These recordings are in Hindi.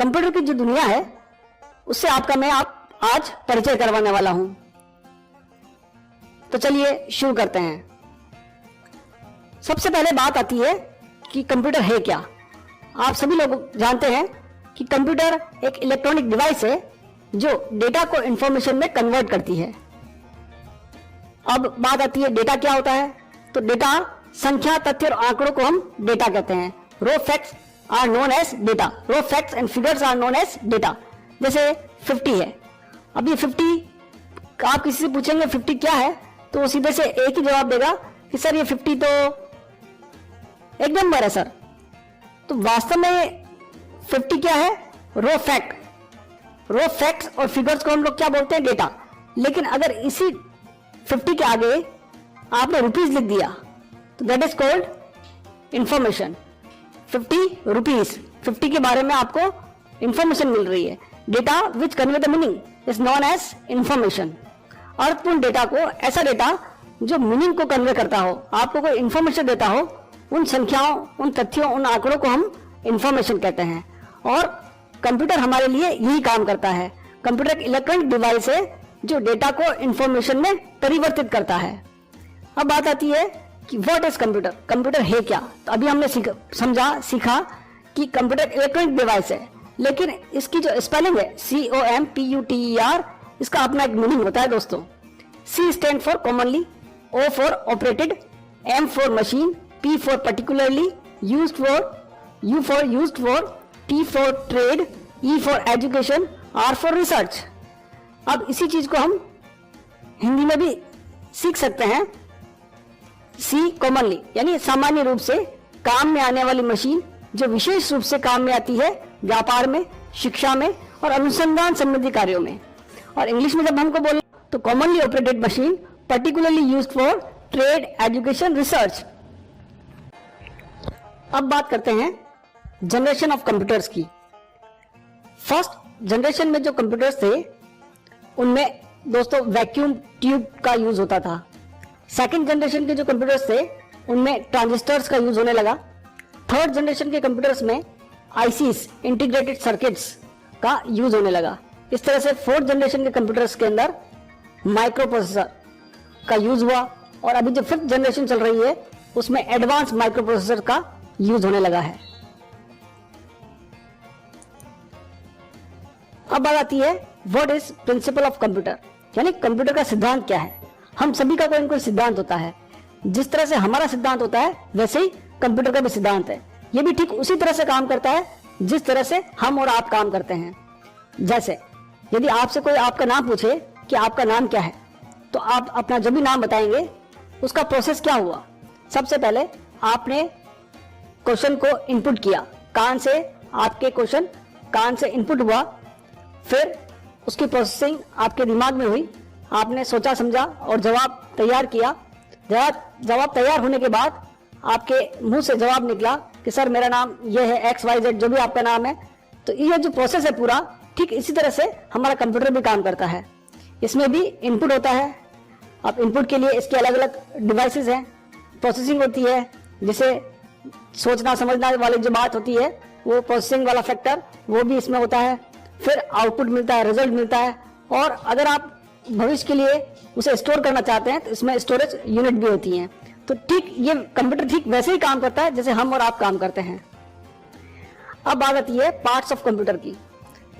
कंप्यूटर की जो दुनिया है उससे आपका मैं आज परिचय करवाने वाला हूं। तो चलिए शुरू करते हैं। सबसे पहले बात आती है कि कंप्यूटर है क्या। आप सभी लोग जानते हैं कि कंप्यूटर एक इलेक्ट्रॉनिक डिवाइस है जो डेटा को इंफॉर्मेशन में कन्वर्ट करती है। अब बात आती है डेटा क्या होता है। तो डेटा संख्या, तथ्य और आंकड़ों को हम डेटा कहते हैं। Raw facts are known as data. Raw facts and figures are known as data. जैसे 50 है। अब ये 50 आप किसी से पूछेंगे 50 क्या है, तो वो सीधे से एक ही जवाब देगा कि सर ये 50 तो एक नंबर है सर। तो वास्तव में 50 क्या है? रो फैक्ट। रो फैक्ट्स और फिगर्स को हम लोग क्या बोलते हैं? डेटा। लेकिन अगर इसी 50 के आगे आपने रुपीज लिख दिया तो that is called information. 50 rupees, 50 के बारे में आपको इंफॉर्मेशन मिल रही है। Data which convey the meaning is known as information. अर्थपूर्ण डेटा को, ऐसा डेटा जो मीनिंग को कन्वे करता हो, आपको कोई इंफॉर्मेशन देता हो, उन संख्याओं, उन तथ्यों, उन आंकड़ों को हम इंफॉर्मेशन कहते हैं। और कंप्यूटर हमारे लिए यही काम करता है। कंप्यूटर एक इलेक्ट्रॉनिक डिवाइस है जो डेटा को इंफॉर्मेशन में परिवर्तित करता है। अब बात आती है कि व्हाट इज कंप्यूटर। कंप्यूटर है क्या? तो अभी हमने सीखा कि कंप्यूटर इलेक्ट्रॉनिक डिवाइस है, लेकिन इसकी जो स्पेलिंग है COMPUTER, इसका अपना एक मीनिंग होता है दोस्तों। C stand for commonly, O for operated, M for machine, P for particularly, U for used for, T for trade, E for education, R for research. अब इसी चीज को हम हिंदी में भी सीख सकते हैं। C कॉमनली यानी सामान्य रूप से काम में आने वाली मशीन, जो विशेष रूप से काम में आती है व्यापार में, शिक्षा में और अनुसंधान संबंधी कार्यों में। और इंग्लिश में जब हमको बोले तो commonly operated machine, particularly used for trade, education, research. अब बात करते हैं जनरेशन ऑफ कंप्यूटर्स की। फर्स्ट जनरेशन में जो कंप्यूटर्स थे उनमें दोस्तों वैक्यूम ट्यूब का यूज होता था। सेकंड जनरेशन के जो कंप्यूटर्स थे उनमें ट्रांजिस्टर्स का यूज होने लगा। थर्ड जनरेशन के कंप्यूटर्स में आईसीस, इंटीग्रेटेड सर्किट्स का यूज होने लगा। इस तरह से फोर्थ जनरेशन के कंप्यूटर्स के अंदर माइक्रो प्रोसेसर का यूज हुआ। और अभी जो फिफ्थ जनरेशन चल रही है उसमें एडवांस माइक्रो प्रोसेसर का यूज होने लगा है। अब बात आती है what is principle of computer, यानी कंप्यूटर का सिद्धांत क्या है। हम सभी का कोई ना कोई सिद्धांत होता है। जिस तरह से हमारा सिद्धांत होता है वैसे ही कंप्यूटर का भी सिद्धांत है। ये भी ठीक उसी तरह से काम करता है जिस तरह से हम और आप काम करते हैं। जैसे यदि आपसे कोई आपका नाम पूछे कि आपका नाम क्या है, तो आप अपना जो भी नाम बताएंगे उसका प्रोसेस क्या हुआ। सबसे पहले आपने क्वेश्चन को इनपुट किया, कान से आपके क्वेश्चन कान से इनपुट हुआ, फिर उसकी प्रोसेसिंग आपके दिमाग में हुई, आपने सोचा समझा और जवाब तैयार किया। जवाब तैयार होने के बाद आपके मुंह से जवाब निकला कि सर मेरा नाम ये है XYZ, जो भी आपका नाम है। तो ये जो प्रोसेस है पूरा, ठीक इसी तरह से हमारा कंप्यूटर भी काम करता है। इसमें भी इनपुट होता है। अब इनपुट के लिए इसके अलग अलग डिवाइसेस हैं, प्रोसेसिंग होती है, जैसे सोचना समझना वाली जो बात होती है वो प्रोसेसिंग वाला फैक्टर, वो भी इसमें होता है। फिर आउटपुट मिलता है, रिजल्ट मिलता है। और अगर आप भविष्य के लिए उसे स्टोर करना चाहते हैं तो इसमें स्टोरेज यूनिट भी होती हैं। तो ठीक ये कंप्यूटर ठीक वैसे ही काम करता है जैसे हम और आप काम करते हैं। अब बात आती है पार्ट्स ऑफ कंप्यूटर की।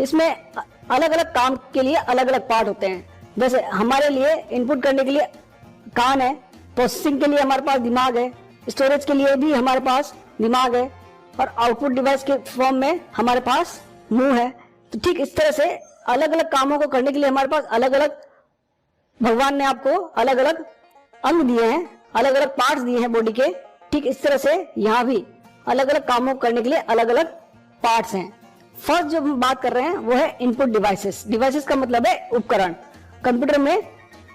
इसमें अलग अलग काम के लिए अलग अलग पार्ट होते हैं। जैसे हमारे लिए इनपुट करने के लिए कान है, प्रोसेसिंग के लिए हमारे पास दिमाग है, स्टोरेज के लिए भी हमारे पास दिमाग है, और आउटपुट डिवाइस के फॉर्म में हमारे पास मुंह है। तो ठीक इस तरह से अलग अलग कामों को करने के लिए हमारे पास अलग अलग, भगवान ने आपको अलग अलग अंग दिए हैं, अलग अलग पार्ट्स दिए हैं बॉडी के। ठीक इस तरह से यहाँ भी अलग अलग कामों को करने के लिए अलग अलग पार्ट्स हैं। फर्स्ट जो हम बात कर रहे हैं वो है इनपुट डिवाइसेस। डिवाइसेस का मतलब है उपकरण। कंप्यूटर में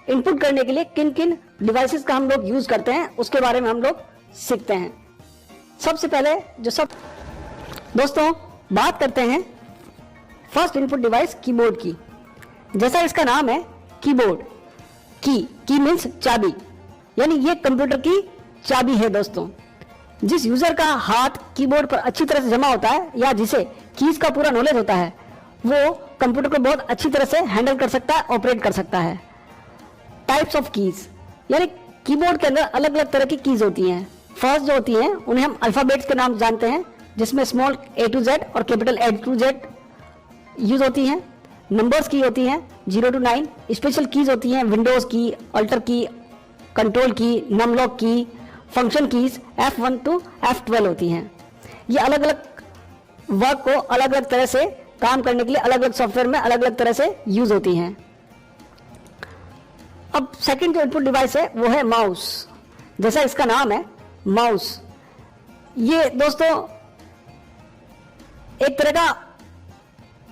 इनपुट करने के लिए किन किन डिवाइसेस का हम लोग यूज करते हैं उसके बारे में हम लोग सीखते हैं। सबसे पहले दोस्तों बात करते हैं फर्स्ट इनपुट डिवाइस कीबोर्ड की। जैसा इसका नाम है कीबोर्ड, की मीन्स चाबी, यानी ये कंप्यूटर की चाबी है दोस्तों। जिस यूजर का हाथ कीबोर्ड पर अच्छी तरह से जमा होता है या जिसे कीज का पूरा नॉलेज होता है वो कंप्यूटर को बहुत अच्छी तरह से हैंडल कर सकता है, ऑपरेट कर सकता है। टाइप्स ऑफ कीज, यानी कीबोर्ड के अंदर अलग अलग तरह की कीज होती हैं। फर्स्ट जो होती हैं उन्हें हम अल्फाबेट्स के नाम जानते हैं, जिसमें स्मॉल A to Z और capital A to Z use होती हैं। नंबर्स की होती हैं 0 to 9। स्पेशल कीज होती हैं विंडोज की, अल्टर की, कंट्रोल की, नमलॉक की, function keys F1 to F12 होती हैं। ये अलग अलग वर्क को अलग अलग तरह से काम करने के लिए अलग अलग सॉफ्टवेयर में अलग अलग तरह से यूज होती हैं। अब सेकंड जो इनपुट डिवाइस है वो है माउस। जैसा इसका नाम है माउस, ये दोस्तों एक तरह का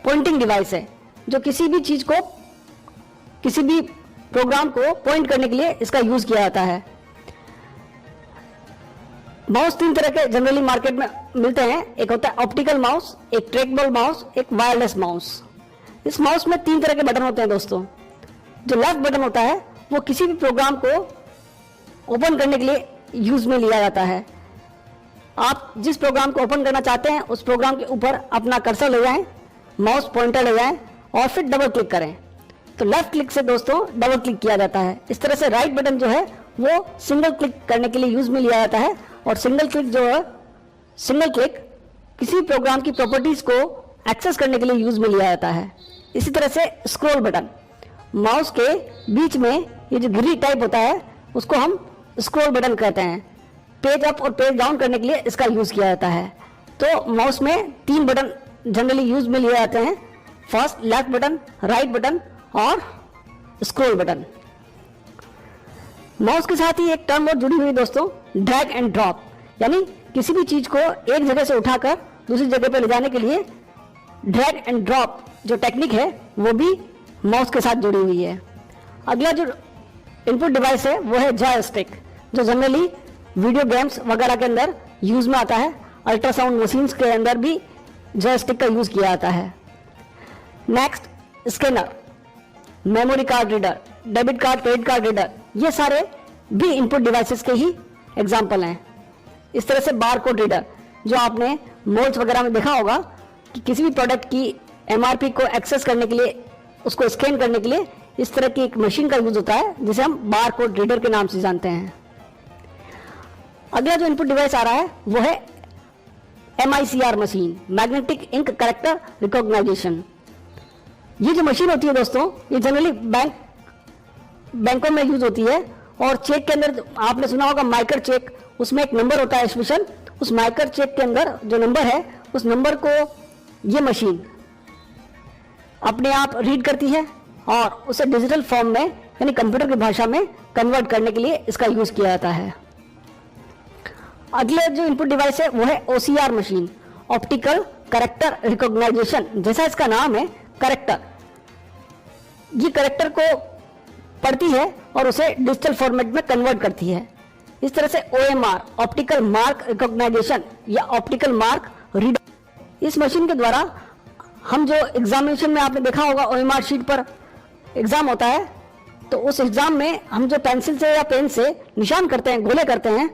पॉइंटिंग डिवाइस है जो किसी भी चीज को, किसी भी प्रोग्राम को पॉइंट करने के लिए इसका यूज किया जाता है। माउस तीन तरह के जनरली मार्केट में मिलते हैं। एक होता है ऑप्टिकल माउस, एक ट्रैकबॉल माउस, एक वायरलेस माउस। इस माउस में तीन तरह के बटन होते हैं दोस्तों। जो लेफ्ट बटन होता है वो किसी भी प्रोग्राम को ओपन करने के लिए यूज में लिया जाता है। आप जिस प्रोग्राम को ओपन करना चाहते हैं उस प्रोग्राम के ऊपर अपना कर्सर ले जाएं, माउस पॉइंटर ले जाएं और फिर डबल क्लिक करें तो लेफ्ट क्लिक से दोस्तों डबल क्लिक किया जाता है। इस तरह से राइट बटन जो है वो सिंगल क्लिक करने के लिए यूज में लिया जाता है और सिंगल क्लिक जो है, सिंगल क्लिक किसी प्रोग्राम की प्रॉपर्टीज को एक्सेस करने के लिए यूज में लिया जाता है। इसी तरह से स्क्रॉल बटन, माउस के बीच में ये जो गिरी टाइप होता है उसको हम स्क्रॉल बटन कहते हैं। पेज अप और पेज डाउन करने के लिए इसका यूज किया जाता है। तो माउस में तीन बटन जनरली यूज में लिए जाते हैं, first left button, right button और स्क्रॉल बटन। माउस के साथ ही एक टर्म और जुड़ी हुई दोस्तों, ड्रैग एंड ड्रॉप, यानी किसी भी चीज को एक जगह से उठाकर दूसरी जगह पर ले जाने के लिए ड्रैग एंड ड्रॉप जो टेक्निक है वो भी माउस के साथ जुड़ी हुई है। अगला जो इनपुट डिवाइस है वो है जॉयस्टिक, जो जनरली वीडियो गेम्स वगैरह के अंदर यूज में आता है। अल्ट्रासाउंड मशीन्स के अंदर भी जॉयस्टिक का यूज किया जाता है। Next scanner, memory card reader, debit card, credit card reader, ये सारे भी इनपुट डिवाइसेस के ही एग्जाम्पल हैं। इस तरह से बार कोड रीडर, जो आपने मॉल्स वगैरह में देखा होगा कि किसी भी प्रोडक्ट की MRP को एक्सेस करने के लिए, उसको स्कैन करने के लिए इस तरह की एक मशीन का यूज होता है जिसे हम बार कोड रीडर के नाम से जानते हैं। अगला जो इनपुट डिवाइस आ रहा है वो है MICR machine, magnetic ink character recognisation. ये जो मशीन होती है दोस्तों ये जनरली बैंकों में यूज होती है और चेक के अंदर आपने सुना होगा माइक्रो चेक, उसमें एक नंबर होता है स्पेशल। उस माइक्रो चेक के अंदर जो नंबर है उस नंबर को ये मशीन अपने आप रीड करती है और उसे डिजिटल फॉर्म में यानी कंप्यूटर की भाषा में कन्वर्ट करने के लिए इसका यूज किया जाता है। अगले जो इनपुट डिवाइस है वो है OCR machine, optical character recognisation. जैसा इसका नाम है कैरेक्टर, ये कैरेक्टर को पढ़ती है और उसे डिजिटल फॉर्मेट में कन्वर्ट करती है। इस तरह से OMR, ऑप्टिकल मार्क रिकॉग्नाइजेशन या ऑप्टिकल मार्क रीडर, इस मशीन के द्वारा हम जो एग्जामिनेशन में आपने देखा होगा OMR शीट पर एग्जाम होता है तो उस एग्जाम में हम जो पेंसिल से या पेन से निशान करते हैं, गोले करते हैं,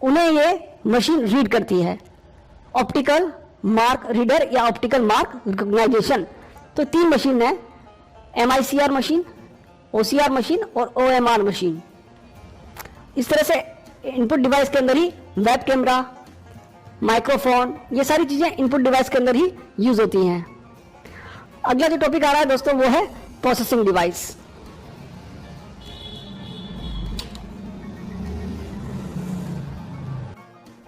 उन्हें ये मशीन रीड करती है। ऑप्टिकल मार्क रीडर या ऑप्टिकल मार्क रिकॉग्नाइजेशन। तो तीन मशीन है, MICR मशीन, OCR मशीन और OMR मशीन। इस तरह से इनपुट डिवाइस के अंदर ही वेब कैमरा, माइक्रोफोन, ये सारी चीजें इनपुट डिवाइस के अंदर ही यूज होती हैं। अगला जो टॉपिक आ रहा है दोस्तों वो है प्रोसेसिंग डिवाइस।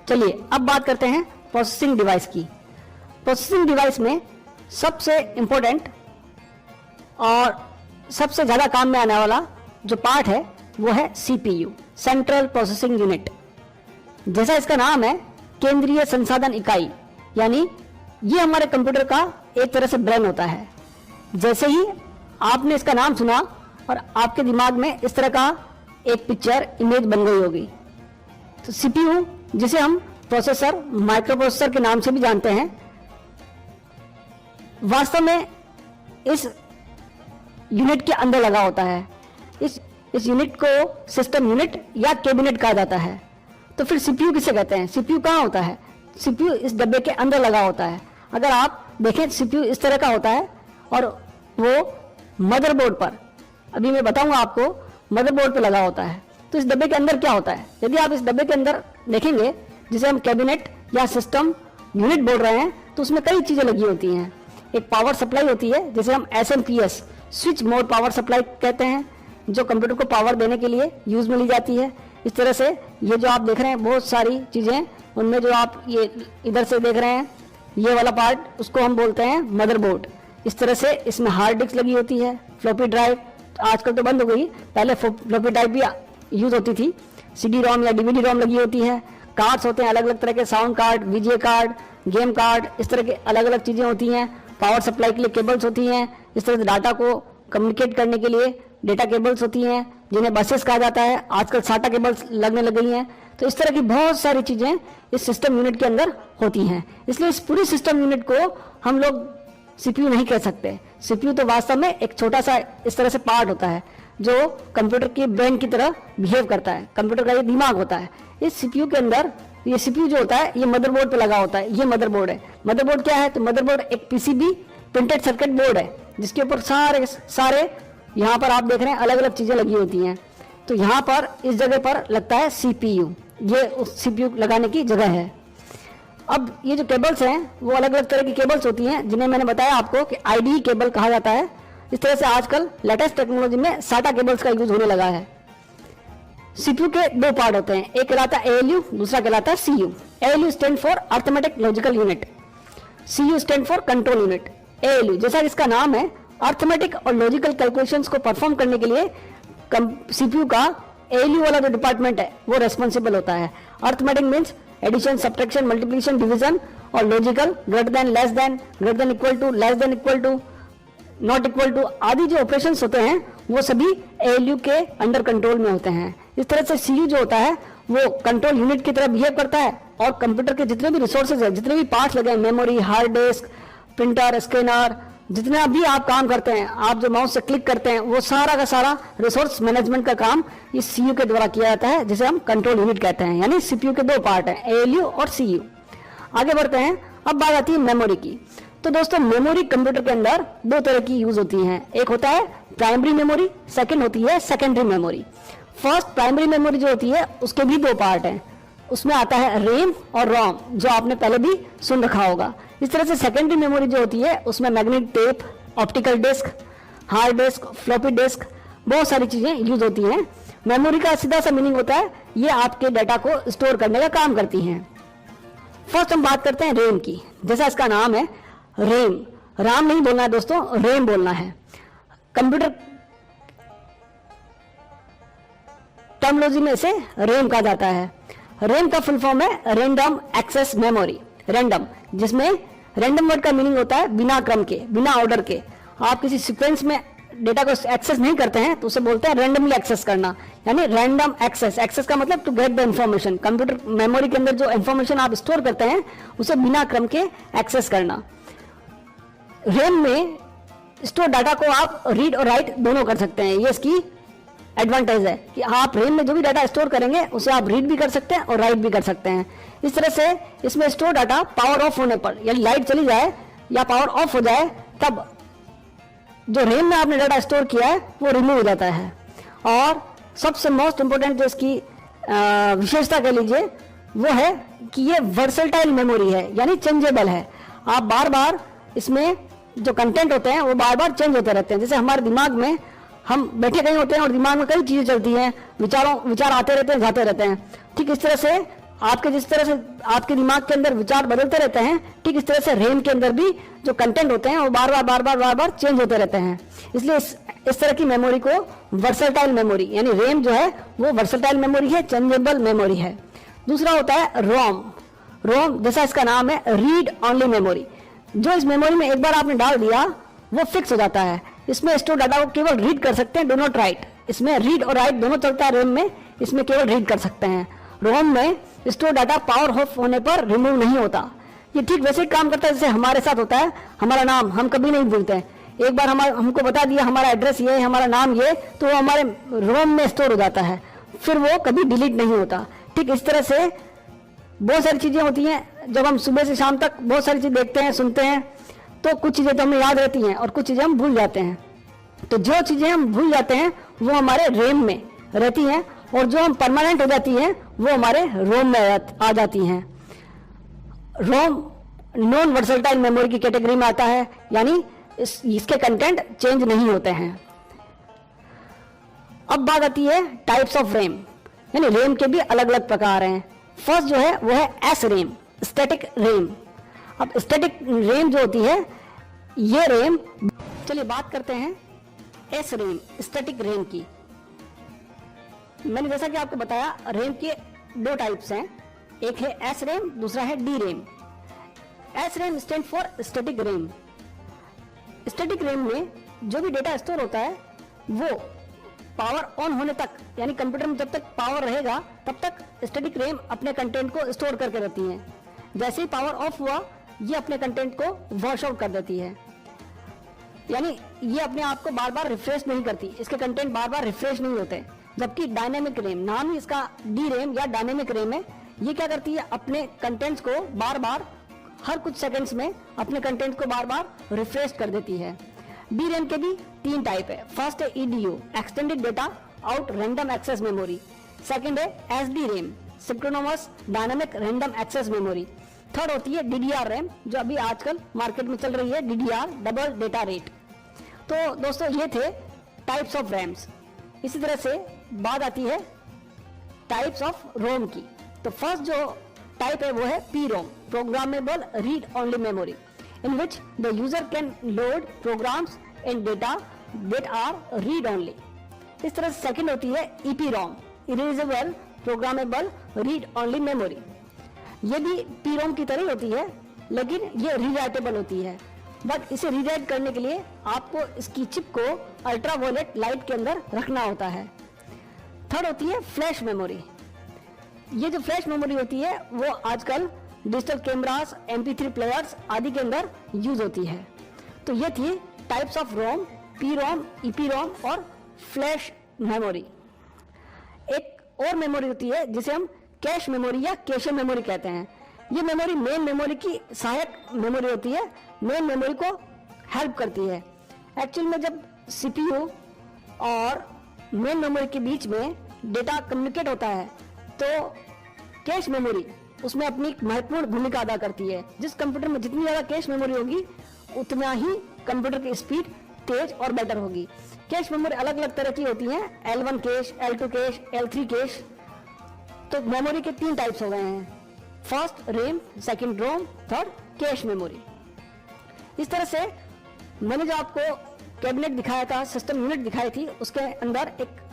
चलिए अब बात करते हैं प्रोसेसिंग डिवाइस की। प्रोसेसिंग डिवाइस में सबसे इंपॉर्टेंट और सबसे ज्यादा काम में आने वाला जो पार्ट है वो है CPU, सेंट्रल प्रोसेसिंग यूनिट। जैसा इसका नाम है, केंद्रीय संसाधन इकाई, यानी ये हमारे कंप्यूटर का एक तरह से ब्रेन होता है। जैसे ही आपने इसका नाम सुना और आपके दिमाग में इस तरह का एक पिक्चर, इमेज बन गई होगी। तो CPU, जिसे हम प्रोसेसर, माइक्रो प्रोसेसर के नाम से भी जानते हैं, वास्तव में इस यूनिट के अंदर लगा होता है। इस यूनिट को सिस्टम यूनिट या कैबिनेट कहा जाता है। तो फिर CPU किसे कहते हैं? CPU कहाँ होता है? CPU इस डब्बे के अंदर लगा होता है। अगर आप देखें सीपीयू इस तरह का होता है और वो मदरबोर्ड पर, अभी मैं बताऊंगा आपको, मदरबोर्ड पर लगा होता है। तो इस डब्बे के अंदर क्या होता है, यदि आप इस डब्बे के अंदर देखेंगे जिसे हम कैबिनेट या सिस्टम यूनिट बोल रहे हैं, तो उसमें कई चीजें लगी होती हैं। एक पावर सप्लाई होती है जिसे हम SMPS switch mode power supply कहते हैं, जो कंप्यूटर को पावर देने के लिए यूज में ली जाती है। इस तरह से ये जो आप देख रहे हैं बहुत सारी चीजें, उनमें जो आप ये इधर से देख रहे हैं ये वाला पार्ट, उसको हम बोलते हैं मदरबोर्ड। इस तरह से इसमें हार्ड डिस्क लगी होती है, फ्लॉपी ड्राइव, आजकल तो बंद हो गई, पहले फ्लॉपी ड्राइव भी यूज होती थी, सीडी रोम या डीवीडी रोम लगी होती है, कार्ड्स होते हैं अलग अलग तरह के, sound card, VGA card, game card, इस तरह के अलग अलग चीजें होती हैं। पावर सप्लाई के लिए केबल्स होती हैं, इस तरह से डाटा को कम्युनिकेट करने के लिए डेटा केबल्स होती हैं जिन्हें बसेस कहा जाता है, आजकल साटा केबल्स लगने लग गई हैं। तो इस तरह की बहुत सारी चीजें इस सिस्टम यूनिट के अंदर होती हैं। इसलिए इस पूरी सिस्टम यूनिट को हम लोग सीपीयू नहीं कह सकते। सीपीयू तो वास्तव में एक छोटा सा इस तरह से पार्ट होता है जो कंप्यूटर की ब्रेन की तरह बिहेव करता है, कंप्यूटर का ये दिमाग होता है। इस सीपीयू के अंदर ये सीपीयू जो होता है ये मदरबोर्ड पे लगा होता है, ये मदरबोर्ड है। मदरबोर्ड क्या है, तो मदरबोर्ड एक पीसीबी प्रिंटेड सर्किट बोर्ड है जिसके ऊपर सारे यहाँ पर आप देख रहे हैं अलग अलग चीजें लगी होती हैं। तो यहाँ पर इस जगह पर लगता है सीपीयू, ये उस सीपीयू लगाने की जगह है। अब ये जो केबल्स हैं वो अलग अलग तरह की केबल्स होती हैं जिन्हें मैंने बताया आपको कि आईडी केबल कहा जाता है। इस तरह से आजकल लेटेस्ट टेक्नोलॉजी में साटा केबल्स का यूज होने लगा है। सीपीयू के दो पार्ट होते हैं, एक कहलाता है एएलयू, दूसरा कहलाता है CU. ALU stand for arithmetic logical unit, CU stand for control unit. ALU जैसा इसका नाम है, अर्थमेटिक और लॉजिकल कैलकुलेशंस को परफॉर्म करने के लिए सीपीयू का एएलयू वाला जो डिपार्टमेंट है वो रेस्पॉन्सिबल होता है। Arithmetic means addition, subtraction, multiplication, division, और logical greater than, less than, greater than equal to, less than equal to, not equal to आदि जो ऑपरेशंस होते हैं वो सभी एएलयू के अंडर कंट्रोल में होते हैं। इस तरह से सीयू जो होता है वो कंट्रोल यूनिट की तरह बिहेव करता है और कंप्यूटर के जितने भी रिसोर्सेज है, जितने भी पार्ट्स लगे हैं, memory, hard disk, printer, scanner, जितना भी आप काम करते हैं, आप जो माउस से क्लिक करते हैं, वो सारा का सारा रिसोर्स मैनेजमेंट का काम इस सीयू के द्वारा किया जाता है, जिसे हम कंट्रोल यूनिट कहते हैं। यानी सीपीयू के दो पार्ट हैं, एएलयू और सीयू। आगे बढ़ते हैं, अब बात आती है मेमोरी की। तो दोस्तों मेमोरी कंप्यूटर के अंदर दो तरह की यूज होती हैं, एक होता है प्राइमरी मेमोरी, सेकंड होती है secondary memory. First primary memory जो होती है उसके भी दो पार्ट हैं, उसमें आता है रैम और रोम, जो आपने पहले भी सुन रखा होगा। इस तरह से सेकेंडरी मेमोरी जो होती है उसमें magnetic tape, optical disk, hard disk, floppy disk, बहुत सारी चीजें यूज होती हैं। मेमोरी का सीधा सा मीनिंग होता है ये आपके डाटा को स्टोर करने का काम करती हैं। फर्स्ट हम बात करते हैं रैम की। जैसा इसका नाम है रैम, राम नहीं बोलना है दोस्तों, रैम बोलना है। कंप्यूटर टर्मिनोलॉजी में इसे रैम कहा जाता है। रैम का फुल फॉर्म है रैंडम एक्सेस मेमोरी। रैंडम, जिसमें रैंडम वर्ड का मीनिंग होता है बिना क्रम के, बिना ऑर्डर के। आप किसी सीक्वेंस में डेटा को एक्सेस नहीं करते हैं तो उसे बोलते हैं रैंडमली एक्सेस करना, यानी रैंडम एक्सेस। एक्सेस का मतलब to get the information, computer memory के अंदर जो इंफॉर्मेशन आप स्टोर करते हैं उसे बिना क्रम के एक्सेस करना। रैम में स्टोर डाटा को आप रीड और राइट दोनों कर सकते हैं, ये इसकी एडवांटेज है कि आप रैम में जो भी डाटा स्टोर करेंगे उसे आप रीड भी कर सकते हैं और राइट भी कर सकते हैं। इस तरह से इसमें स्टोर डाटा पावर ऑफ होने पर, यानी लाइट चली जाए या पावर ऑफ हो जाए, तब जो रैम में आपने डाटा स्टोर किया है वो रिमूव हो जाता है। और सबसे मोस्ट इंपोर्टेंट जो इसकी विशेषता कह लीजिए वो है कि ये वर्सेटाइल मेमोरी है, यानी चेंजेबल है। आप बार बार इसमें जो कंटेंट होते हैं वो बार बार चेंज होते रहते हैं। जैसे हमारे दिमाग में हम बैठे कहीं होते हैं और दिमाग में कई चीजें चलती हैं, विचार आते रहते हैं, जाते रहते हैं। ठीक इस तरह से जिस तरह से आपके दिमाग के अंदर विचार बदलते रहते हैं, ठीक इस तरह से रैम के अंदर भी जो कंटेंट होते हैं वो बार बार चेंज होते रहते हैं। इसलिए इस तरह की मेमोरी को वर्सेटाइल मेमोरी, यानी रैम जो है वो वर्सेटाइल मेमोरी है, चेंजेबल मेमोरी है। दूसरा होता है रोम। रोम जैसा इसका नाम है रीड ओनली मेमोरी, जो इस मेमोरी में एक बार आपने डाल दिया वो फिक्स हो जाता है। इसमें स्टोर डाटा को केवल रीड कर सकते हैं, डू नॉट राइट। इसमें रीड और राइट दोनों चलता है रैम में, इसमें केवल रीड कर सकते हैं। रोम में स्टोर डाटा पावर ऑफ होने पर रिमूव नहीं होता। ये ठीक वैसे ही काम करता है जैसे हमारे साथ होता है। हमारा नाम हम कभी नहीं भूलते हैं, एक बार हमको बता दिया हमारा एड्रेस ये है, हमारा नाम ये, तो वो हमारे रोम में स्टोर हो जाता है, फिर वो कभी डिलीट नहीं होता। ठीक इस तरह से बहुत सारी चीजें होती हैं, जब हम सुबह से शाम तक बहुत सारी चीज देखते हैं, सुनते हैं, तो कुछ चीजें तो हमें याद रहती हैं और कुछ चीजें हम भूल जाते हैं। तो जो चीजें हम भूल जाते हैं वो हमारे रैम में रहती हैं, और जो हम परमानेंट हो जाती हैं वो हमारे रोम में आ जाती हैं। रोम नॉन वर्सेटाइल मेमोरी की कैटेगरी में आता है, यानी इसके कंटेंट चेंज नहीं होते हैं। अब बात आती है टाइप्स ऑफ रैम, यानी रैम के भी अलग अलग प्रकार हैं। फर्स्ट जो है वो है एस रैम, स्टैटिक रैम। अब स्टैटिक रैम जो होती है ये रैम, चलिए बात करते हैं एस रैम, स्टैटिक रैम की। मैंने जैसा कि आपको बताया रैम के दो टाइप्स हैं, एक है एस रैम, दूसरा है D RAM. S RAM stand for static RAM. Static RAM में जो भी डेटा स्टोर होता है वो पावर ऑन होने तक, यानी कंप्यूटर में जब तक पावर रहेगा तब तक स्टैटिक रैम अपने कंटेंट को स्टोर करके रहती है। जैसे ही पावर ऑफ हुआ ये अपने कंटेंट को वॉश आउट कर देती है, यानी ये अपने आप को बार बार रिफ्रेश नहीं करती, इसके कंटेंट बार बार रिफ्रेश नहीं होते। जबकि डायनेमिक रैम, नाम ही इसका डी रैम या डायनेमिक रैम है, ये क्या करती है अपने कंटेंट्स को बार बार हर कुछ सेकंड्स में अपने कंटेंट को बार बार रिफ्रेश कर देती है। डी रैम के भी तीन टाइप है। फर्स्ट है EDO, extended data out random access memory. Second है SD RAM, synchronous dynamic random access memory. Third होती है डीडीआर रैम, जो अभी आजकल मार्केट में चल रही है, डीडीआर डबल डेटा रेट। तो दोस्तों ये थे टाइप्स ऑफ रैम्स। इसी तरह से बात आती है टाइप्स ऑफ रोम की। तो फर्स्ट जो टाइप है वो है P ROM, programmable read only memory, in which the user can load programs and data that are read only. इस तरह से सेकंड होती है EP ROM, erasable programmable read only memory. ये भी पी रोम की तरह होती है, लेकिन ये रीराइटेबल होती है, बट इसे रीराइट करने के लिए आपको इसकी चिप को अल्ट्रावायलेट लाइट के अंदर रखना होता है। थर्ड होती है फ्लैश मेमोरी। ये जो फ्लैश मेमोरी होती है वो आजकल डिजिटल कैमरास, MP3 प्लेयर्स आदि के अंदर यूज होती है। तो ये थी types of ROM, P ROM, EP ROM और फ्लैश मेमोरी। एक और मेमोरी होती है जिसे हम कैश मेमोरी या कैशे मेमोरी कहते हैं। ये मेमोरी मेन मेमोरी की सहायक मेमोरी होती है, मेन मेमोरी को हेल्प करती है। एक्चुअल में जब CPU और मेन मेमोरी के बीच में डेटा कम्युनिकेट होता है तो कैश मेमोरी उसमें अपनी महत्वपूर्ण भूमिका अदा करती है। जिस कंप्यूटर में जितनी ज्यादा कैश मेमोरी होगी उतना ही कंप्यूटर की स्पीड तेज और बेटर होगी। कैश मेमोरी अलग अलग तरह की होती हैं, L1 cash, L2 cash, L3 cash. तो मेमोरी के तीन टाइप्स हो गए हैं, फर्स्ट रैम, सेकंड रोम, थर्ड कैश मेमोरी। इस तरह से मैंने जो आपको कैबिनेट दिखाया था, सिस्टम यूनिट दिखाई थी, उसके अंदर एक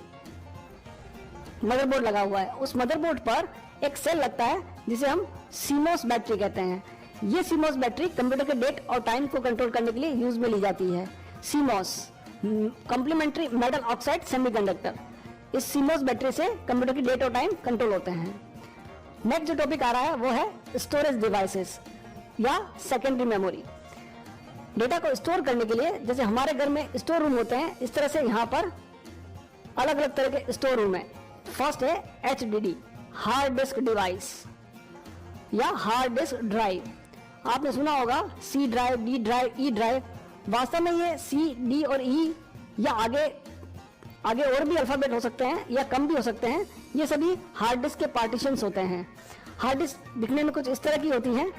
मदरबोर्ड लगा हुआ है। उस मदरबोर्ड पर एक सेल लगता है जिसे हम सीमोस बैटरी कहते हैं। ये सीमोस बैटरी कंप्यूटर के डेट और टाइम को कंट्रोल करने के लिए यूज में ली जाती है। CMOS complementary metal oxide semiconductor, इस सीमोस बैटरी से कंप्यूटर की डेट और टाइम कंट्रोल होते हैं। नेक्स्ट जो टॉपिक आ रहा है वो है स्टोरेज डिवाइसेस या सेकेंडरी मेमोरी। डेटा को स्टोर करने के लिए जैसे हमारे घर में स्टोर रूम होते हैं, इस तरह से यहाँ पर अलग अलग तरह के स्टोर रूम है। फर्स्ट है HDD, हार्ड डिस्क डिवाइस या हार्ड डिस्क ड्राइव। आपने सुना होगा C drive, D drive, E drive. वास्तव में ये C, D और E या आगे और भी अल्फाबेट हो सकते हैं या कम भी हो सकते हैं, ये सभी हार्ड डिस्क के पार्टीशंस होते हैं। हार्ड डिस्क दिखने में कुछ इस तरह की होती है,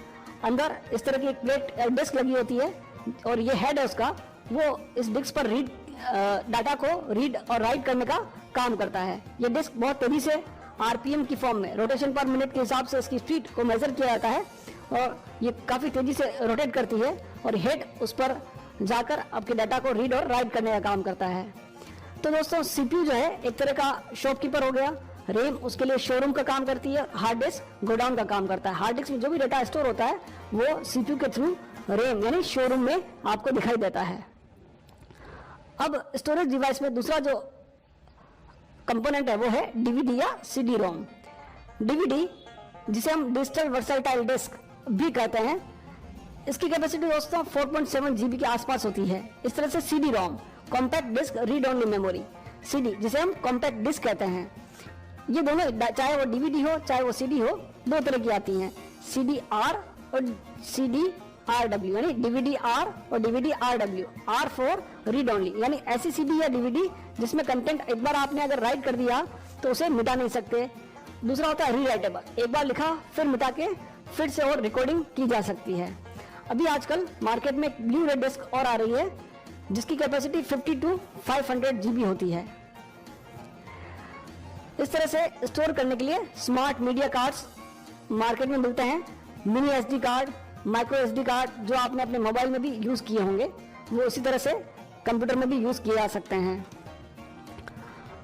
अंदर इस तरह की एक प्लेट डिस्क लगी होती है और ये हेड है उसका, वो इस डिस्क पर डाटा को रीड और राइट करने का काम करता है। ये डिस्क बहुत तेजी से RPM की फॉर्म में, रोटेशन पर मिनट के हिसाब से इसकी स्पीड को मेजर किया जाता है और ये काफी तेजी से रोटेट करती है और हेड उस पर जाकर आपके डाटा को रीड और राइट करने का काम करता है। तो दोस्तों CPU जो है एक तरह का शॉपकीपर हो गया, रैम उसके लिए शोरूम का काम करती है, हार्ड डिस्क गोडाउन का काम करता है। हार्ड डिस्क में जो भी डेटा स्टोर होता है वो CPU के थ्रू रैम यानी शोरूम में आपको दिखाई देता है। अब स्टोरेज डिवाइस में दूसरा जो कंपोनेंट है वो है DVD या CD रोम। DVD जिसे हम डिजिटल वर्सेटाइल डिस्क भी कहते हैं, इसकी कैपेसिटी दोस्तों 4.7 GB के आसपास होती है। इस तरह से CD ROM, compact disc read only memory, CD जिसे हम कॉम्पैक्ट डिस्क कहते हैं। ये दोनों चाहे वो DVD हो चाहे वो CD हो, दो तरह की आती हैं, CDR और CD RW, यानी DVD R और DVD RW। R for read only, यानी ऐसी CD या DVD जिसमें कंटेंट एक बार आपने अगर राइट कर दिया तो उसे मिटा नहीं सकते। दूसरा होता है रीराइटेबल, एक बार लिखा फिर मिटा के फिर से और रिकॉर्डिंग की जा सकती है। अभी आजकल मार्केट में ब्लू रे डिस्क और आ रही है जिसकी कैपेसिटी 50 to 500 GB होती है। इस तरह से स्टोर करने के लिए स्मार्ट मीडिया कार्ड्स मार्केट में मिलते हैं। Mini SD card, micro SD card जो आपने अपने मोबाइल में भी यूज किए होंगे, वो उसी तरह से कंप्यूटर में भी यूज किए जा सकते हैं।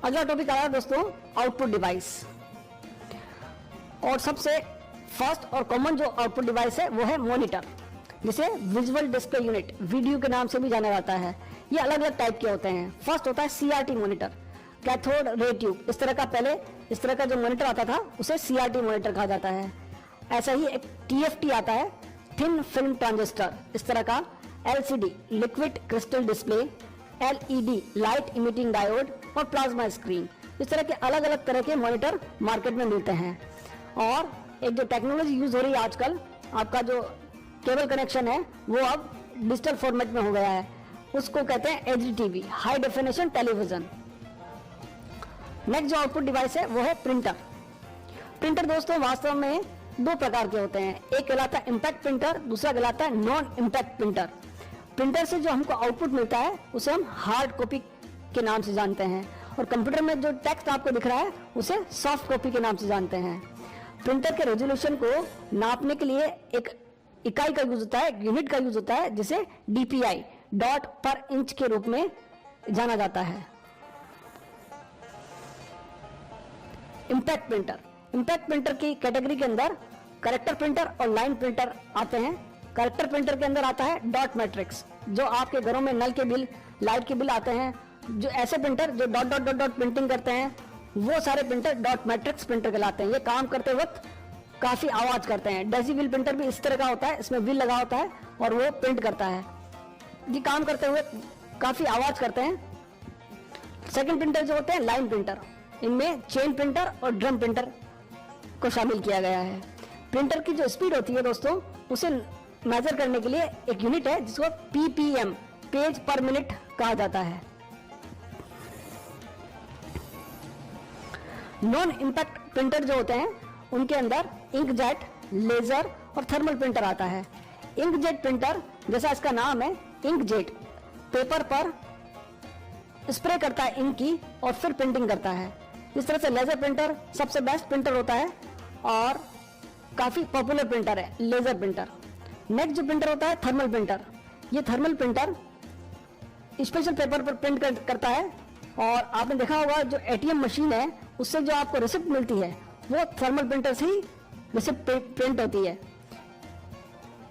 अगला टॉपिक आ रहा है दोस्तों आउटपुट डिवाइस, और सबसे फर्स्ट और कॉमन जो आउटपुट डिवाइस है वो है मॉनिटर, जिसे विजुअल डिस्प्ले यूनिट, वीडियो के नाम से भी जाना जाता है। ये अलग अलग टाइप के होते हैं। फर्स्ट होता है CRT monitor, cathode ray tube. इस तरह का पहले इस तरह का जो मॉनिटर आता था उसे CRT मॉनिटर कहा जाता है। ऐसा ही एक TFT आता है, थिन फिल्म ट्रांजिस्टर। इस तरह का LCD, liquid crystal display, LED, light emitting diode और प्लाज्मा स्क्रीन। इस तरह के अलग अलग तरह के मॉनिटर मार्केट में मिलते हैं। और एक जो टेक्नोलॉजी यूज हो रही है आजकल, आपका जो केबल कनेक्शन है वो अब डिजिटल फॉर्मेट में हो गया है, उसको कहते हैं HDTV, high definition television. Next जो आउटपुट डिवाइस है वो है प्रिंटर। प्रिंटर दोस्तों वास्तव में दो प्रकार के होते हैं, एक कहलाता है इम्पैक्ट प्रिंटर, दूसरा कहलाता है नॉन इम्पैक्ट प्रिंटर। प्रिंटर से जो हमको आउटपुट मिलता है उसे हम हार्ड कॉपी के नाम से जानते हैं, और कंप्यूटर में जो टेक्स्ट आपको दिख रहा है उसे सॉफ्ट कॉपी के नाम से जानते हैं। प्रिंटर के रेजोल्यूशन को नापने के लिए एक इकाई का यूज होता है, एक यूनिट का यूज होता है, जिसे DPI, डॉट पर इंच के रूप में जाना जाता है। इम्पैक्ट प्रिंटर, इम्पैक्ट प्रिंटर की कैटेगरी के अंदर करेक्टर प्रिंटर और लाइन प्रिंटर आते हैं। करेक्टर प्रिंटर के अंदर आता है डॉट मैट्रिक्स, जो आपके घरों में नल के बिल, लाइट के बिल आते हैं, जो ऐसे प्रिंटर जो dot dot dot dot printing करते हैं, वो सारे प्रिंटर डॉट मैट्रिक्स प्रिंटर कहलाते हैं। ये काम करते वक्त काफी आवाज करते हैं। डेजी व्हील प्रिंटर भी इस तरह का होता है, इसमें व्हील लगा होता है और वो प्रिंट करता है। ये काम करते हुए काफी आवाज करते हैं। सेकंड प्रिंटर जो होते हैं लाइन प्रिंटर, इनमें चेन प्रिंटर और ड्रम प्रिंटर को शामिल किया गया है। प्रिंटर की जो स्पीड होती है दोस्तों, उसे मेजर करने के लिए एक यूनिट है जिसको PPM, पेज पर मिनट कहा जाता है। नॉन इम्पैक्ट प्रिंटर जो होते हैं उनके अंदर इंकजेट, लेजर और थर्मल प्रिंटर आता है। इंकजेट प्रिंटर, जैसा इसका नाम है इंकजेट, पेपर पर स्प्रे करता है इंक की और फिर प्रिंटिंग करता है। इस तरह से लेजर प्रिंटर सबसे बेस्ट प्रिंटर होता है और काफी पॉपुलर प्रिंटर है लेजर प्रिंटर। नेक्स्ट जो प्रिंटर होता है थर्मल प्रिंटर। ये थर्मल प्रिंटर स्पेशल पेपर पर प्रिंट करता है, और आपने देखा होगा जो ATM मशीन है उससे जो आपको रिसिप्ट मिलती है वो थर्मल प्रिंटर से ही रिसिप्ट प्रिंट होती है।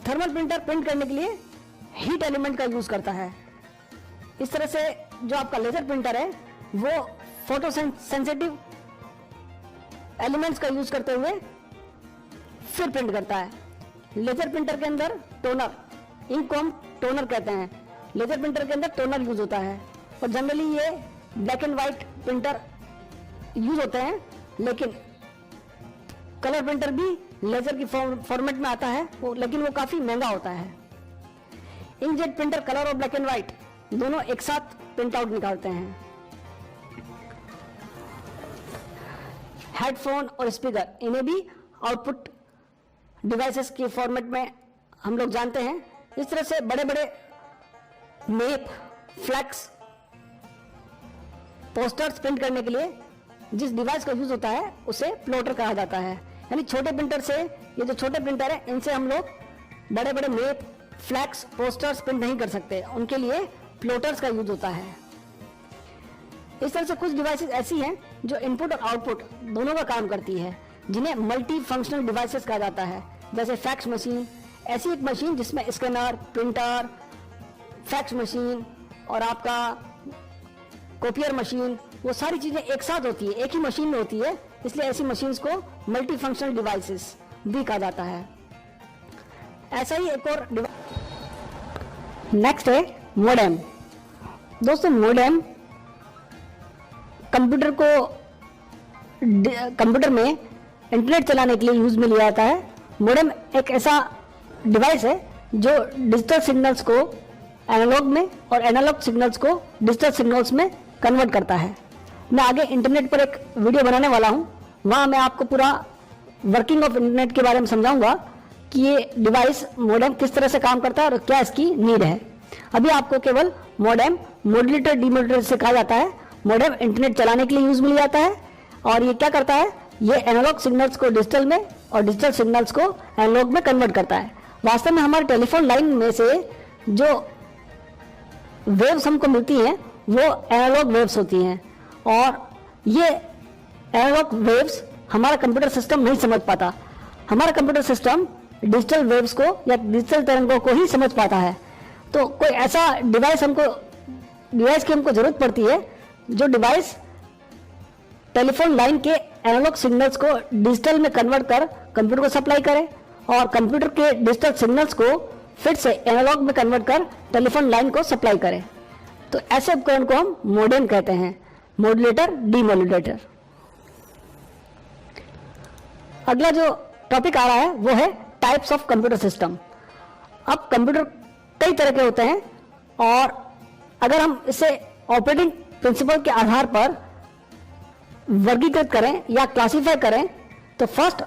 थर्मल प्रिंटर प्रिंट करने के लिए हीट एलिमेंट का यूज करता है। इस तरह से जो आपका लेजर प्रिंटर है वो फोटो सेंसिटिव एलिमेंट्स का यूज करते हुए फिर प्रिंट करता है। लेजर प्रिंटर के अंदर टोनर, इंक को हम टोनर कहते हैं, लेजर प्रिंटर के अंदर टोनर यूज होता है। और जनरली ये black and white printer use होते हैं, लेकिन कलर प्रिंटर भी लेजर की फॉर्मेट में आता है लेकिन वो काफी महंगा होता है। इंकजेट प्रिंटर कलर और ब्लैक एंड व्हाइट दोनों एक साथ प्रिंट आउट निकालते हैं। हेडफोन और स्पीकर, इन्हें भी आउटपुट डिवाइसेस के फॉर्मेट में हम लोग जानते हैं। इस तरह से बड़े बड़े मेप, फ्लैक्स, पोस्टर्स प्रिंट करने के लिए जिस डिवाइस का यूज होता है उसे प्लॉटर कहा जाता है। यानी छोटे प्रिंटर से, ये जो छोटे प्रिंटर है इनसे हम लोग बड़े बड़े मेप, फ्लैक्स, पोस्टर्स प्रिंट नहीं कर सकते, उनके लिए प्लॉटर्स का यूज होता है। इस तरह से कुछ डिवाइसेस ऐसी हैं जो इनपुट और आउटपुट दोनों का काम करती है, जिन्हें मल्टी फंक्शनल डिवाइसेस कहा जाता है। जैसे फैक्स मशीन, ऐसी एक मशीन जिसमें स्कैनर, प्रिंटर, फैक्स मशीन और आपका कॉपियर मशीन, वो सारी चीजें एक साथ होती है, एक ही मशीन में होती है, इसलिए ऐसी मशीन्स को मल्टी फंक्शनल डिवाइसेस भी कहा जाता है। ऐसा ही एक और नेक्स्ट है मोडेम। दोस्तों मोडेम कंप्यूटर में इंटरनेट चलाने के लिए यूज में लिया जाता है। मोडेम एक ऐसा डिवाइस है जो डिजिटल सिग्नल्स को एनालॉग में और एनालॉग सिग्नल्स को डिजिटल सिग्नल्स में कन्वर्ट करता है। मैं आगे इंटरनेट पर एक वीडियो बनाने वाला हूँ, वहाँ मैं आपको पूरा वर्किंग ऑफ इंटरनेट के बारे में समझाऊंगा कि ये डिवाइस मॉडेम किस तरह से काम करता है और क्या इसकी नीड है। अभी आपको केवल मॉडेम मॉड्यूलेटर डीमॉड्यूलेटर से कहा जाता है। मॉडेम इंटरनेट चलाने के लिए यूज में लिया जाता है और ये क्या करता है, ये एनालॉग सिग्नल्स को डिजिटल में और डिजिटल सिग्नल्स को एनालॉग में कन्वर्ट करता है। वास्तव में हमारे टेलीफोन लाइन में से जो वेव्स हमको मिलती हैं वो एनालॉग वेव्स होती हैं और ये एनालॉग वेव्स हमारा कंप्यूटर सिस्टम नहीं समझ पाता। हमारा कंप्यूटर सिस्टम डिजिटल वेव्स को या डिजिटल तरंगों को ही समझ पाता है। तो कोई ऐसा डिवाइस की हमको जरूरत पड़ती है जो डिवाइस टेलीफोन लाइन के एनालॉग सिग्नल्स को डिजिटल में कन्वर्ट कर कंप्यूटर को सप्लाई करे और कंप्यूटर के डिजिटल सिग्नल्स को फिर से एनालॉग में कन्वर्ट कर टेलीफोन लाइन को सप्लाई करे। तो ऐसे उपकरण को हम मॉडेम कहते हैं, मॉड्यूलेटर डीमॉड्यूलेटर। अगला जो टॉपिक आ रहा है वो है टाइप्स ऑफ कंप्यूटर सिस्टम। अब कंप्यूटर कई तरह के होते हैं और अगर हम इसे ऑपरेटिंग प्रिंसिपल के आधार पर वर्गीकृत करें या क्लासिफाई करें तो फर्स्ट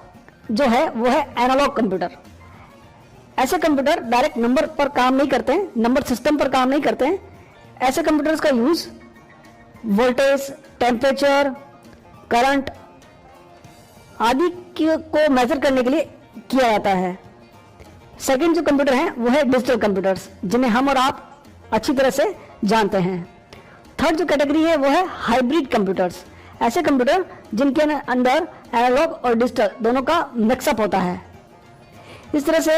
जो है वो है एनालॉग कंप्यूटर। ऐसे कंप्यूटर डायरेक्ट नंबर पर काम नहीं करते हैं, नंबर सिस्टम पर काम नहीं करते हैं। ऐसे कंप्यूटर्स का यूज वोल्टेज, टेम्परेचर, करंट आदि को मेजर करने के लिए किया जाता है। सेकंड जो कंप्यूटर है वो है डिजिटल कंप्यूटर्स, जिन्हें हम और आप अच्छी तरह से जानते हैं। थर्ड जो कैटेगरी है वो है हाइब्रिड कंप्यूटर्स, ऐसे कंप्यूटर जिनके अंदर एनालॉग और डिजिटल दोनों का मिक्सअप होता है। इस तरह से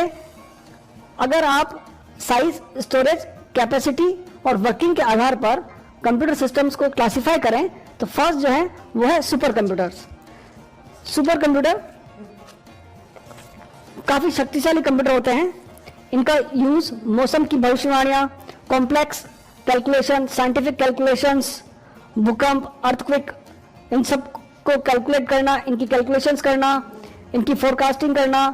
अगर आप साइज, स्टोरेज, कैपेसिटी और वर्किंग के आधार पर कंप्यूटर सिस्टम्स को क्लासिफाई करें तो फर्स्ट जो है वो है सुपर कंप्यूटर्स। सुपर कंप्यूटर काफी शक्तिशाली कंप्यूटर होते हैं। इनका यूज मौसम की भविष्यवाणियां, कॉम्प्लेक्स कैलकुलेशन, साइंटिफिक कैलकुलेशंस, भूकंप, अर्थक्वेक, इन सब को कैलकुलेट करना, इनकी कैलकुलेशंस करना, इनकी फोरकास्टिंग करना,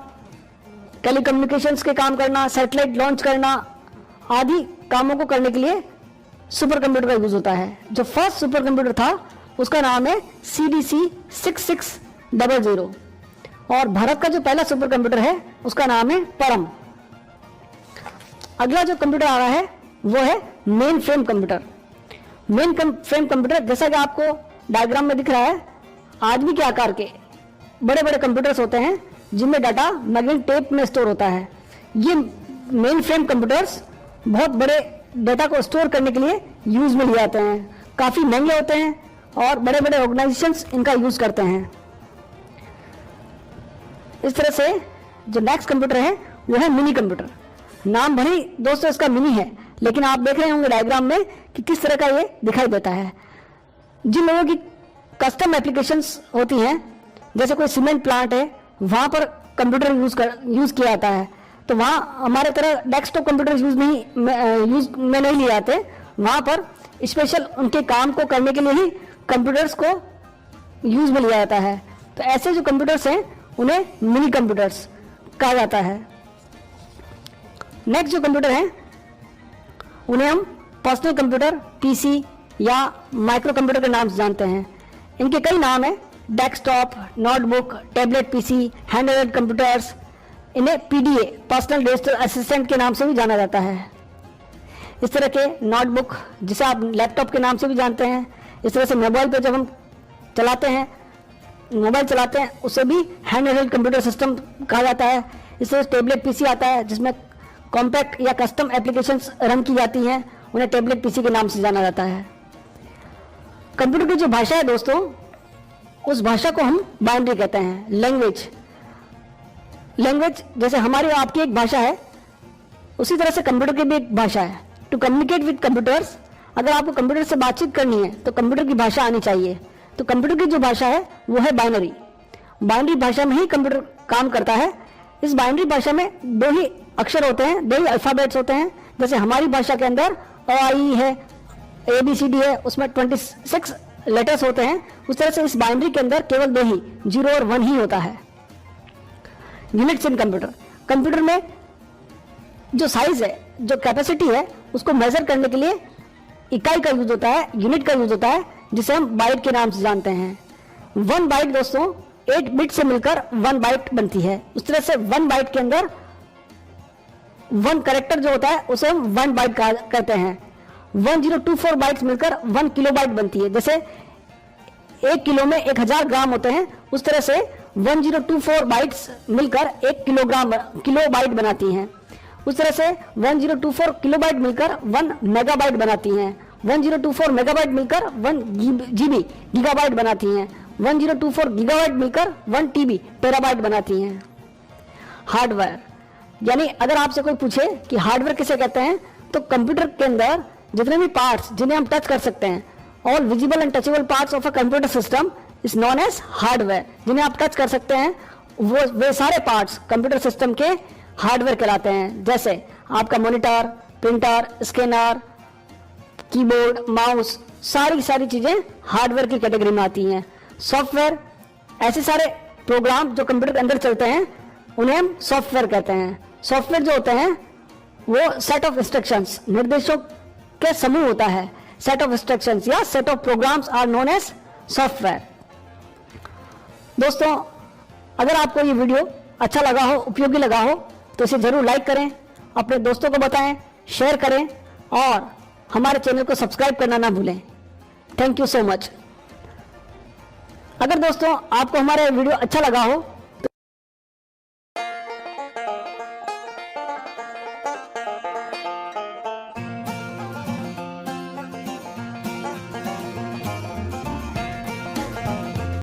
टेलीकम्युनिकेशंस के काम करना, सैटेलाइट लॉन्च करना आदि कामों को करने के लिए सुपर कंप्यूटर का यूज होता है। जो फर्स्ट सुपर कंप्यूटर था उसका नाम है CDC 6600 और भारत का जो पहला सुपर कंप्यूटर है उसका नाम है परम। अगला जो कंप्यूटर आ रहा है वो है main frame computer. Main frame computer जैसा कि आपको डायग्राम में दिख रहा है, आदमी के आकार के बड़े बड़े कंप्यूटर्स होते हैं जिनमें डाटा मैग्नेटिक टेप में स्टोर होता है। ये मेन फ्रेम कंप्यूटर्स बहुत बड़े डाटा को स्टोर करने के लिए यूज में लिए जाते हैं, काफी महंगे होते हैं और बड़े बड़े ऑर्गेनाइजेशंस इनका यूज करते हैं। इस तरह से जो नेक्स्ट कंप्यूटर है वो है मिनी कंप्यूटर। नाम भले ही दोस्तों इसका मिनी है, लेकिन आप देख रहे होंगे डायग्राम में कि किस तरह का ये दिखाई देता है। जिन लोगों की कस्टम एप्लीकेशंस होती हैं, जैसे कोई सीमेंट प्लांट है, वहां पर कंप्यूटर यूज किया जाता है, तो वहां हमारे तरह डेस्कटॉप कंप्यूटर यूज में नहीं लिए जाते। वहां पर स्पेशल उनके काम को करने के लिए ही कंप्यूटर्स को यूज में लिया जाता है। तो ऐसे जो कंप्यूटर्स हैं उन्हें मिनी कंप्यूटर्स कहा जाता है। नेक्स्ट जो कंप्यूटर है उन्हें हम पर्सनल कंप्यूटर, PC या माइक्रो कंप्यूटर के नाम से जानते हैं। इनके कई नाम हैं, desktop, notebook, tablet PC, handheld computers. इन्हें PDA, पर्सनल डिजिटल असिस्टेंट के नाम से भी जाना जाता है। इस तरह के नोटबुक जिसे आप लैपटॉप के नाम से भी जानते हैं, इस तरह से मोबाइल पे जब हम मोबाइल चलाते हैं उसे भी हैंडहेल्ड कंप्यूटर सिस्टम कहा जाता है। इस तरह से टैबलेट PC आता है जिसमें कॉम्पैक्ट या कस्टम एप्लीकेशंस रन की जाती हैं, उन्हें टैबलेट PC के नाम से जाना जाता है। कंप्यूटर की जो भाषा है दोस्तों, उस भाषा को हम बाइनरी कहते हैं, लैंग्वेज जैसे हमारी और आपकी एक भाषा है, उसी तरह से कंप्यूटर की भी एक भाषा है। टू कम्युनिकेट विद कंप्यूटर्स, अगर आपको कंप्यूटर से बातचीत करनी है तो कंप्यूटर की भाषा आनी चाहिए। तो कंप्यूटर की जो भाषा है वो है बाइनरी। बाइनरी भाषा में ही कंप्यूटर काम करता है। इस बाइनरी भाषा में दो ही अक्षर होते हैं, दो ही अल्फाबेट्स होते हैं। जैसे हमारी भाषा के अंदर OI है, ABCD है, उसमें 26 लेटर्स होते हैं। उस तरह से इस बाइनरी के अंदर केवल दो ही, 0 और 1 ही होता है। यूनिट्स इन कंप्यूटर में जो साइज है, जो कैपेसिटी है, उसको मेजर करने के लिए इकाई का यूज होता है, यूनिट का यूज होता है, जिसे हम बाइट के नाम से जानते हैं। 1 बाइट दोस्तों 8 बिट से मिलकर 1 बाइट बनती है। उस तरह से 1 बाइट के अंदर 1 कैरेक्टर जो होता है उसे हम 1 बाइट कहते हैं। 1024 बाइट्स मिलकर 1 किलोबाइट बनती है। जैसे 1 किलो में 1000 ग्राम होते हैं, उस तरह से 1024 बाइट्स मिलकर 1 किलोबाइट बनाती हैं। उस तरह से 1024 किलोबाइट मिलकर 1 मेगाबाइट बनाती हैं। 1024 मेगाबाइट मिलकर 1 जीबी गीगाबाइट बनाती हैं। 1024 गीगाबाइट मिलकर 1 टीबी टेराबाइट बनाती हैं। हार्डवेयर, यानी अगर आपसे कोई पूछे कि हार्डवेयर किसे कहते हैं, तो कंप्यूटर के अंदर जितने भी पार्ट्स जिन्हें हम टच कर सकते हैं, all visible and touchable parts of a computer system is known as hardware. जिन्हें आप टच कर सकते हैं वे सारे पार्ट्स कंप्यूटर सिस्टम के हार्डवेयर कहलाते हैं। जैसे आपका monitor, printer, scanner, keyboard, mouse, सारी चीजें हार्डवेयर की कैटेगरी में आती हैं। सॉफ्टवेयर, ऐसे सारे प्रोग्राम जो कंप्यूटर के अंदर चलते हैं उन्हें हम सॉफ्टवेयर कहते हैं। सॉफ्टवेयर जो होते हैं वो सेट ऑफ इंस्ट्रक्शंस, निर्देशों के समूह होता है। सेट ऑफ इंस्ट्रक्शंस या set of programs are known as software. दोस्तों, अगर आपको ये वीडियो अच्छा लगा हो, उपयोगी लगा हो, तो इसे जरूर लाइक करें, अपने दोस्तों को बताएं, शेयर करें और हमारे चैनल को सब्सक्राइब करना ना भूलें। Thank you so much. अगर दोस्तों आपको हमारा वीडियो अच्छा लगा हो